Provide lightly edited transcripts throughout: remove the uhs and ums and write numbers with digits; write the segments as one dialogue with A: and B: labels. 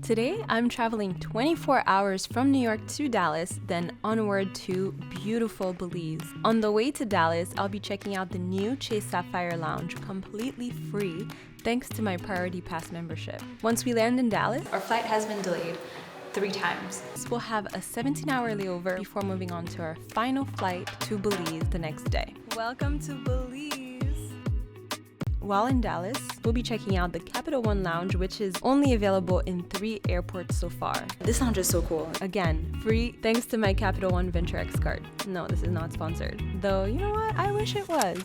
A: Today, I'm traveling 24 hours from New York to Dallas, then onward to beautiful Belize. On the way to Dallas, I'll be checking out the new Chase Sapphire Lounge completely free thanks to my Priority Pass membership. Once we land in Dallas, our flight has been delayed 3 times. So we'll have a 17-hour layover before moving on to our final flight to Belize the next day. Welcome to Belize! While in Dallas, we'll be checking out the Capital One Lounge, which is only available in 3 airports so far. This lounge is so cool. Again, free thanks to my Capital One Venture X card. No, this is not sponsored. Though, you know what? I wish it was.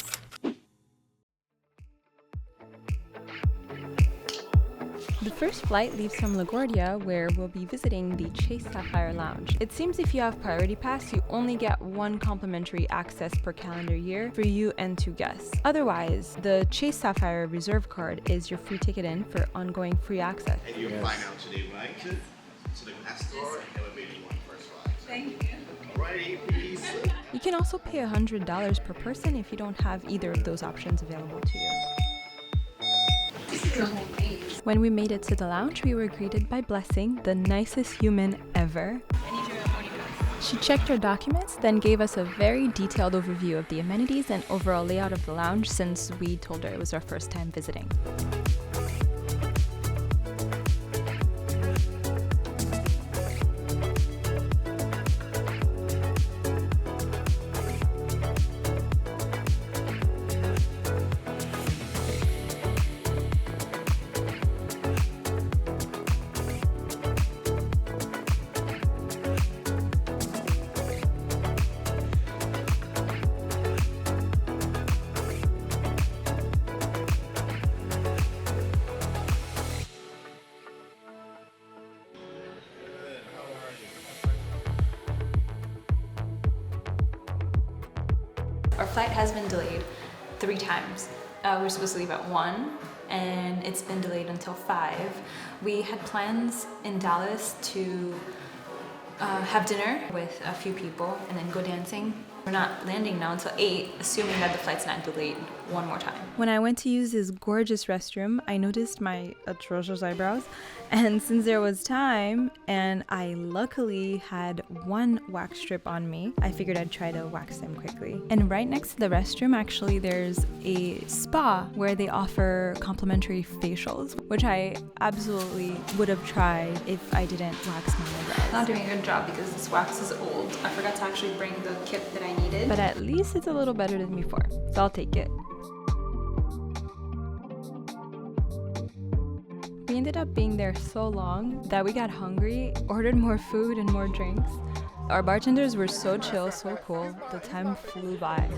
A: The first flight leaves from LaGuardia, where we'll be visiting the Chase Sapphire Lounge. It seems if you have Priority Pass, you only get 1 complimentary access per calendar year for you and 2 guests. Otherwise, the Chase Sapphire Reserve card is your free ticket in for ongoing free access.
B: And you're flying out today, right? Yes. To the glass door and elevator 1 first flight.
A: Thank you.
B: Alrighty, peace.
A: You can also pay $100 per person if you don't have either of those options available to you.
C: This is a whole maze.
A: When we made it to the lounge, we were greeted by Blessing, the nicest human ever.
C: I need your boarding pass.
A: She checked our documents, then gave us a very detailed overview of the amenities and overall layout of the lounge since we told her it was our first time visiting. Our flight has been delayed 3 times. We were supposed to leave at 1 and it's been delayed until 5. We had plans in Dallas to have dinner with a few people and then go dancing. We're not landing now until 8, assuming that the flight's not delayed one more time. When I went to use this gorgeous restroom, I noticed my atrocious eyebrows. And since there was time, and I luckily had 1 wax strip on me, I figured I'd try to wax them quickly. And right next to the restroom, actually, there's a spa where they offer complimentary facials, which I absolutely would have tried if I didn't wax my eyebrows.
C: Not doing a good job because this wax is old. I forgot to actually bring the kit that I needed.
A: But at least it's a little better than before, so I'll take it. We ended up being there so long that we got hungry, ordered more food and more drinks. Our bartenders were so chill, so cool, the time flew by.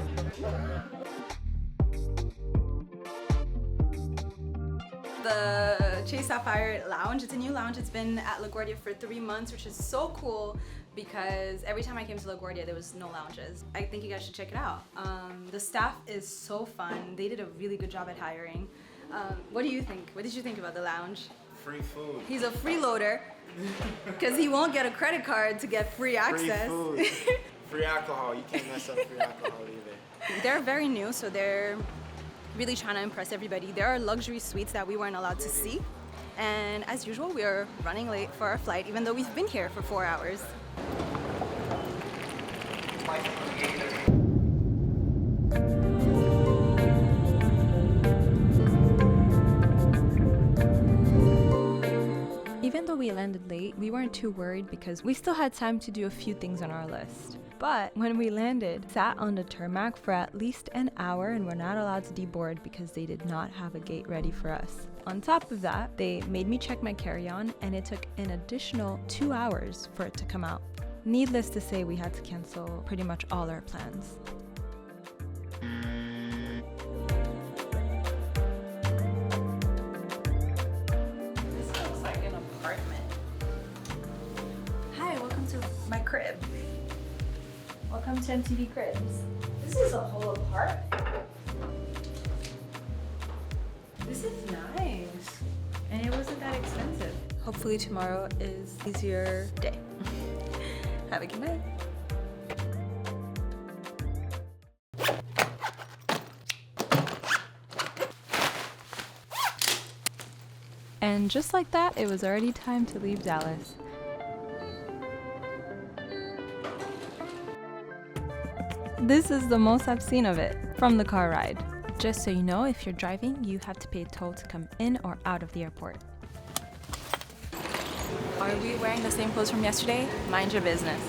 A: The Chase Sapphire Lounge, it's a new lounge. It's been at LaGuardia for 3 months, which is so cool because every time I came to LaGuardia, there was no lounges. I think you guys should check it out. The staff is so fun. They did a really good job at hiring. What do you think? What did you think about the lounge?
B: Free food.
A: He's a freeloader because he won't get a credit card to get free access.
B: Free food. Free alcohol. You can't mess up free alcohol either.
A: They're very new, so they're really trying to impress everybody. There are luxury suites that we weren't allowed to see. And as usual, we are running late for our flight, even though we've been here for 4 hours. Even though we landed late, we weren't too worried because we still had time to do a few things on our list. But when we landed, sat on the tarmac for at least an hour and were not allowed to deboard because they did not have a gate ready for us. On top of that, they made me check my carry-on and it took an additional 2 hours for it to come out. Needless to say, we had to cancel pretty much all our plans. Hi, welcome to my crib. Welcome to MTV Cribs. This is a whole apartment. This is nice. And it wasn't that expensive. Hopefully tomorrow is an easier day. Have a good night. And just like that, it was already time to leave Dallas. This is the most I've seen of it from the car ride. Just so you know, if you're driving, you have to pay a toll to come in or out of the airport. Are we wearing the same clothes from yesterday? Mind your business.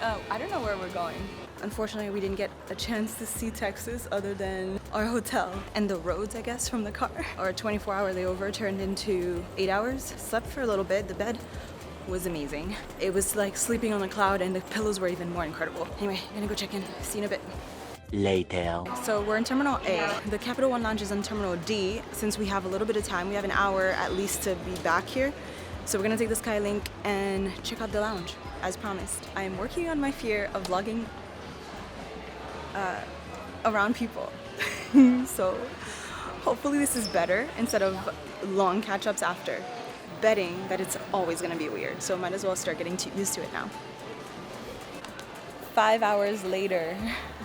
A: Oh, I don't know where we're going.
C: Unfortunately, we didn't get a chance to see Texas other than our hotel and the roads, I guess, from the car. Our 24-hour layover turned into 8 hours. Slept for a little bit. The bed was amazing. It was like sleeping on a cloud, and the pillows were even more incredible. Anyway, I'm gonna go check in. See you in a bit.
D: Later.
C: So we're in Terminal A. The Capital One Lounge is in Terminal D. Since we have a little bit of time, we have an hour at least to be back here. So we're gonna take the Skylink and check out the lounge, as promised. I am working on my fear of vlogging around people. So hopefully this is better instead of long catch-ups after. Betting that it's always gonna be weird, so might as well start getting used to it now. 5 hours later.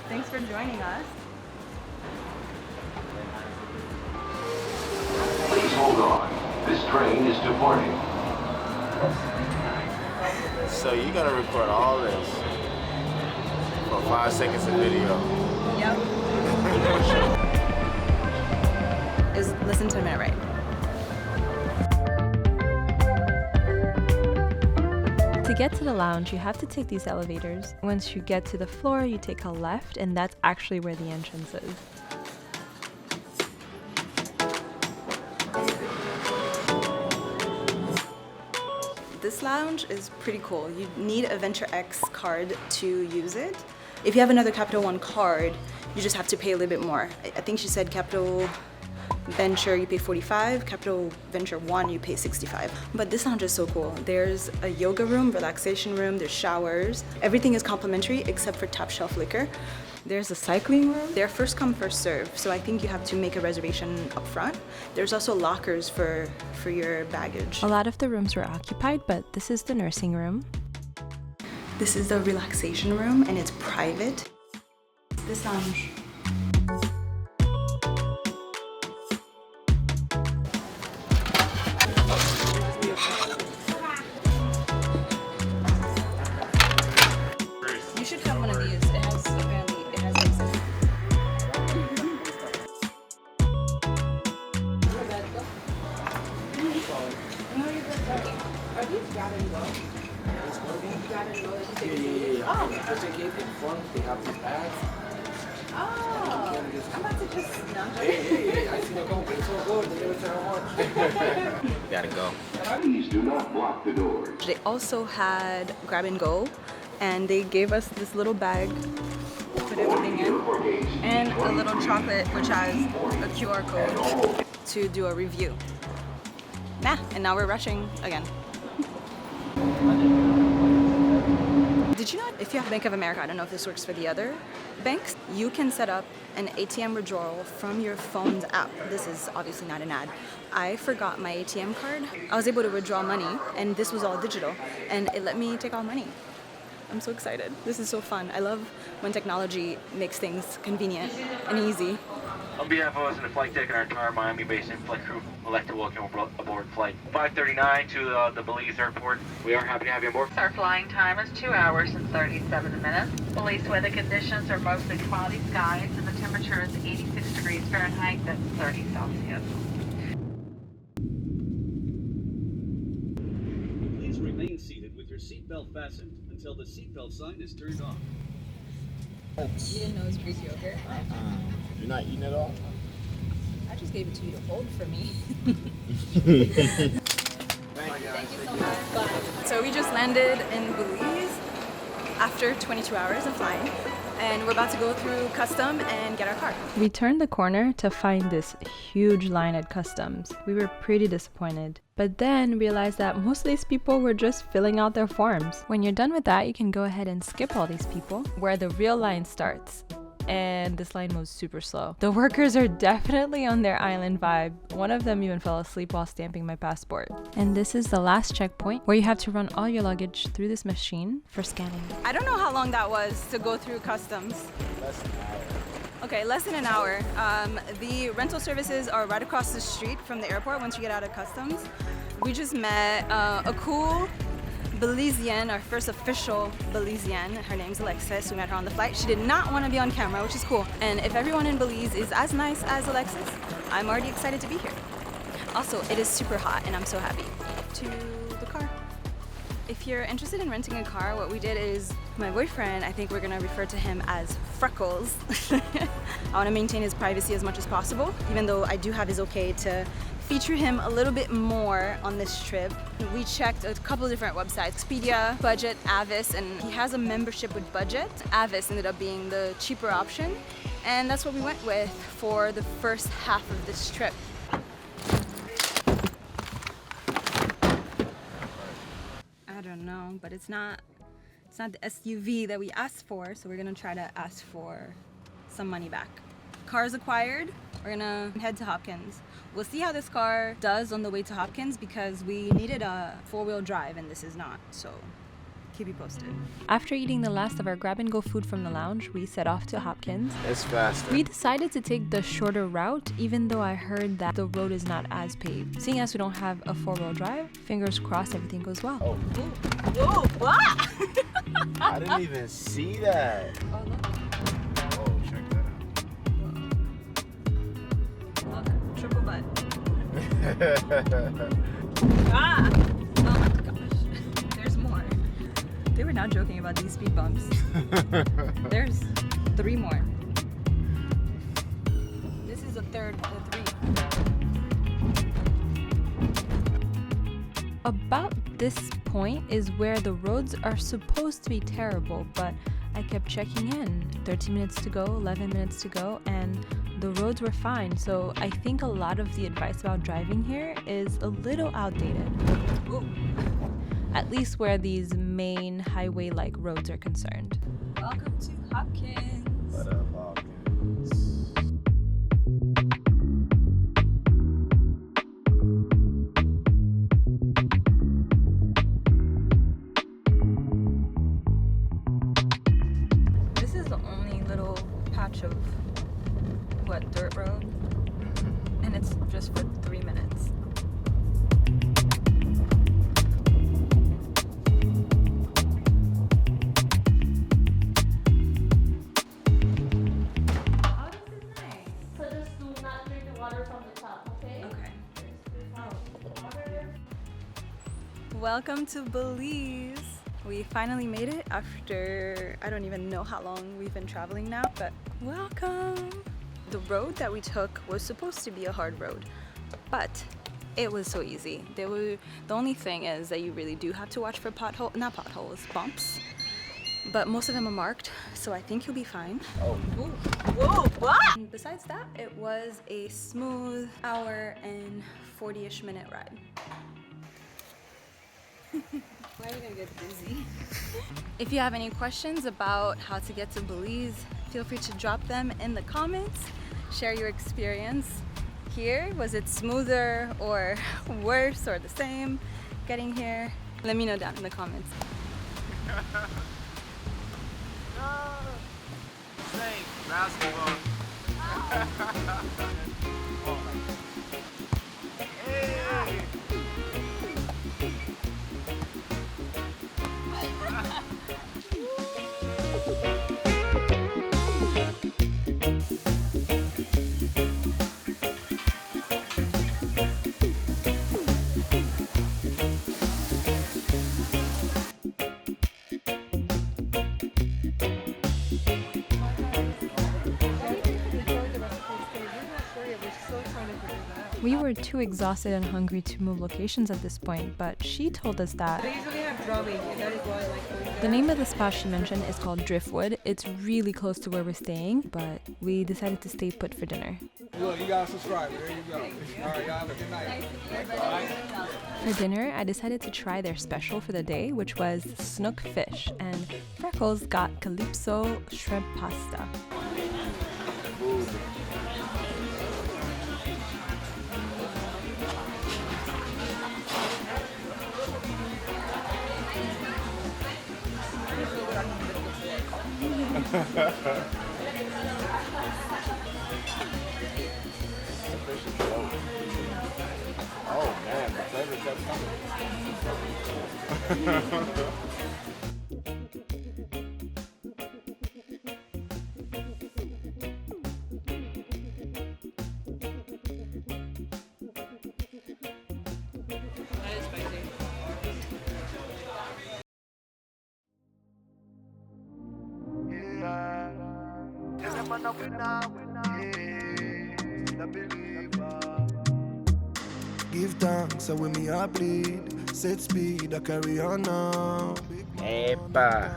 C: Thanks for joining us.
E: Please hold on. This train is departing.
B: So you're gonna record all this for 5 seconds of video.
C: Yep. Is listen to a minute, right?
A: To get to the lounge, you have to take these elevators. Once you get to the floor, you take a left, and that's actually where the entrance is.
C: This lounge is pretty cool. You need a Venture X card to use it. If you have another Capital One card, you just have to pay a little bit more. I think she said Capital Venture you pay 45, Capital Venture 1 you pay 65. But this lounge is so cool. There's a yoga room, relaxation room, there's showers. Everything is complimentary except for top shelf liquor. There's a cycling room. They're first come, first serve, so I think you have to make a reservation up front. There's also lockers for your baggage.
A: A lot of the rooms were occupied, but this is the nursing room.
C: This is the relaxation room, and it's private. This lounge. You should have one of these. It has apparently it has exit. Are these grab and go?
F: Yeah. Just in case in front, they have this bag.
C: Oh, I'm about to just not.
F: Hey, I see the go, but it's all good. They never tell how much.
B: Gotta go.
E: Please do not block the doors.
C: They also had grab and go, and they gave us this little bag, put everything in, and a little chocolate which has a QR code to do a review. And now we're rushing again. Did you know if you have Bank of America, I don't know if this works for the other banks, you can set up an ATM withdrawal from your phone's app. This is obviously not an ad. I forgot my ATM card. I was able to withdraw money, and this was all digital, and it let me take out money. I'm so excited. This is so fun. I love when technology makes things convenient and easy.
G: On behalf of us in the flight deck and our entire Miami-based in-flight crew, I'd like to welcome aboard flight 539 to the Belize airport. We are happy to have you on board.
H: Our flying time is 2 hours and 37 minutes. Belize weather conditions are mostly cloudy skies, and the temperature is 86 degrees Fahrenheit, that's 30 Celsius.
I: Please remain seated with your seatbelt fastened until the seatbelt sign is turned off.
C: You didn't know it was Greek yogurt?
B: You're not eating it all?
C: I just gave it to you to hold for me. Thank you so much. So we just landed in Belize after 22 hours of flying, and we're about to go through custom and get our car.
A: We turned the corner to find this huge line at customs. We were pretty disappointed, but then realized that most of these people were just filling out their forms. When you're done with that, you can go ahead and skip all these people where the real line starts. And this line moves super slow. The workers are definitely on their island vibe. One of them even fell asleep while stamping my passport. And this is the last checkpoint where you have to run all your luggage through this machine for scanning.
C: I don't know how long that was to go through customs.
B: Less than an hour.
C: Okay, less than an hour. The rental services are right across the street from the airport once you get out of customs. We just met a cool Belizean, our first official Belizean. Her name's Alexis. We met her on the flight. She did not want to be on camera, which is cool. And if everyone in Belize is as nice as Alexis, I'm already excited to be here. Also, it is super hot and I'm so happy. To the car. If you're interested in renting a car, what we did is my boyfriend, I think we're gonna refer to him as Freckles. I wanna maintain his privacy as much as possible, even though I do have his okay to feature him a little bit more on this trip. We checked a couple of different websites, Expedia, Budget, Avis, and he has a membership with Budget. Avis ended up being the cheaper option, and that's what we went with for the first half of this trip. I don't know, but it's not the SUV that we asked for, so we're gonna try to ask for some money back. Car's acquired, we're gonna head to Hopkins. We'll see how this car does on the way to Hopkins because we needed a 4-wheel drive and this is not, so keep you posted. After eating the last of our grab-and-go food from the lounge, we set off to Hopkins.
B: It's faster.
C: We decided to take the shorter route, even though I heard that the road is not as paved. Seeing as we don't have a 4-wheel drive, fingers crossed everything goes well.
B: Oh.
C: Whoa, what?
B: I didn't even see that.
C: Oh, look.
B: Oh, check that out.
C: Look, triple butt. Ah! Oh my gosh. There's more. They were not joking about these speed bumps. There's 3 more. This is the third one, the 3. About this point is where the roads are supposed to be terrible, but I kept checking in. 13 minutes to go, 11 minutes to go, and the roads were fine. So I think a lot of the advice about driving here is a little outdated. Ooh. At least where these main highway-like roads are concerned. Welcome to Hopkins.
B: What up, Hopkins?
C: This is the only little patch of, dirt road? And it's just for 3 minutes. Welcome to Belize. We finally made it after I don't even know how long we've been traveling now, but welcome. The road that we took was supposed to be a hard road, but it was so easy. The only thing is that you really do have to watch for bumps. But most of them are marked, so I think you'll be fine.
B: Oh.
C: Ooh. Whoa, what? And besides that, it was a smooth hour and 40-ish minute ride. Why are you gonna get busy? If you have any questions about how to get to Belize, feel free to drop them in the comments. Share your experience here. Was it smoother or worse or the same getting here? Let me know down in the comments.
B: No! Same basketball. Hey!
C: We were too exhausted and hungry to move locations at this point, but she told us that
F: They usually have drumming, and that is why I like
C: the name of the spot she mentioned is called Driftwood. It's really close to where we're staying, but we decided to stay put for dinner.
F: Look, you got a subscriber. There you go. All right, y'all have a good night.
C: For dinner, I decided to try their special for the day, which was snook fish, and Freckles got calypso shrimp pasta.
B: Oh man, the flavor kept coming.
D: Give thanks, so when me I bleed, set speed, I carry on now.
B: Epa.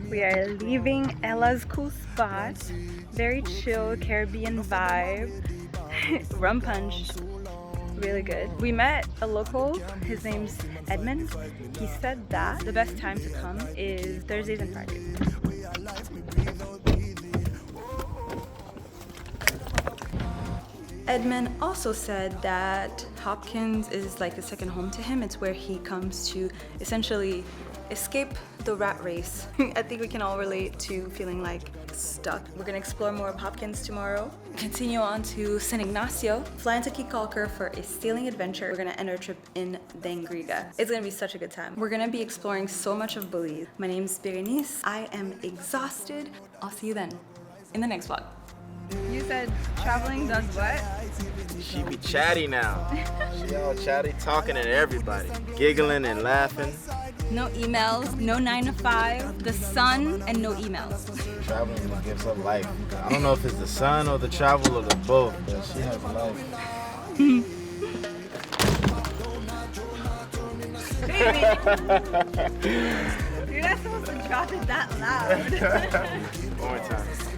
C: We are leaving Ella's cool spot. Very chill Caribbean vibe. Rum punch. Really good. We met a local, his name's Edmund. He said that the best time to come is Thursdays and Fridays. Edmund also said that Hopkins is like a second home to him. It's where he comes to essentially escape the rat race. I think we can all relate to feeling like stuck. We're gonna explore more of Hopkins tomorrow. Continue on to San Ignacio, fly into Kikalker for a sailing adventure. We're gonna end our trip in Dangriga. It's gonna be such a good time. We're gonna be exploring so much of Belize. My name's Berenice. I am exhausted. I'll see you then in the next vlog. You said traveling does what?
B: She be chatty now. She all chatty, talking to everybody, giggling and laughing.
C: No emails, no 9 to 5, the sun, and no emails.
B: Traveling gives her life. I don't know if it's the sun or the travel or the both, but she has life.
C: Baby, you're not supposed to drop it that loud.
B: One more time.